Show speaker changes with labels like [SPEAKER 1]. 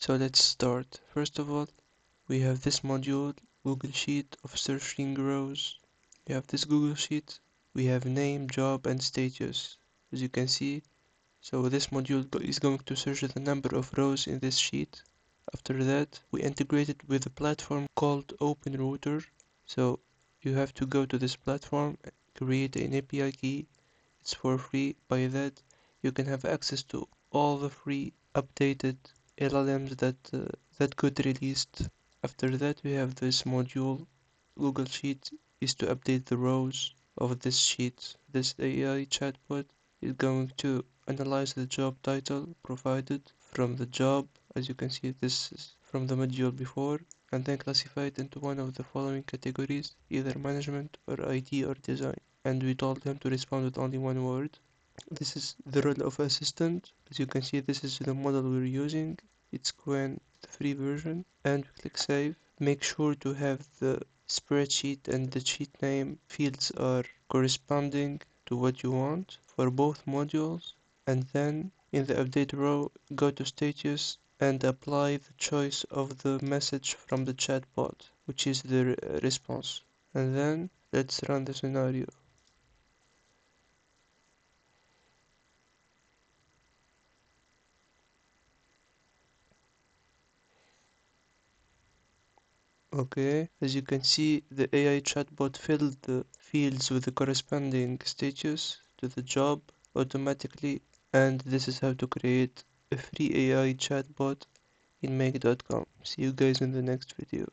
[SPEAKER 1] So let's start. First of all, we have this module, Google Sheet of searching rows. You have this Google Sheet. We have name, job, and status. As you can see, so this module is going to search the number of rows in this sheet. After that, we integrate it with a platform called OpenRouter. So you have to go to this platform, create an API key. It's for free. By that, you can have access to all the free updated LLMs that got released. After that, we have this module. Google Sheet is to update the rows of this sheet. This AI chatbot is going to analyze the job title provided from the job. As you can see, this is from the module before, and then classify it into one of the following categories, either management or IT or design. And we told him to respond with only one word. This is the role of assistant. As you can see, this is the model we're using. It's Quen, the free version, and we click save. Make sure to have the spreadsheet and the sheet name fields are corresponding to what you want for both modules. And then in the update row, go to status and apply the choice of the message from the chatbot, which is the response. And then let's run the scenario. Okay, as you can see, the AI chatbot filled the fields with the corresponding status to the job automatically, and this is how to create a free AI chatbot in make.com. See you guys in the next video.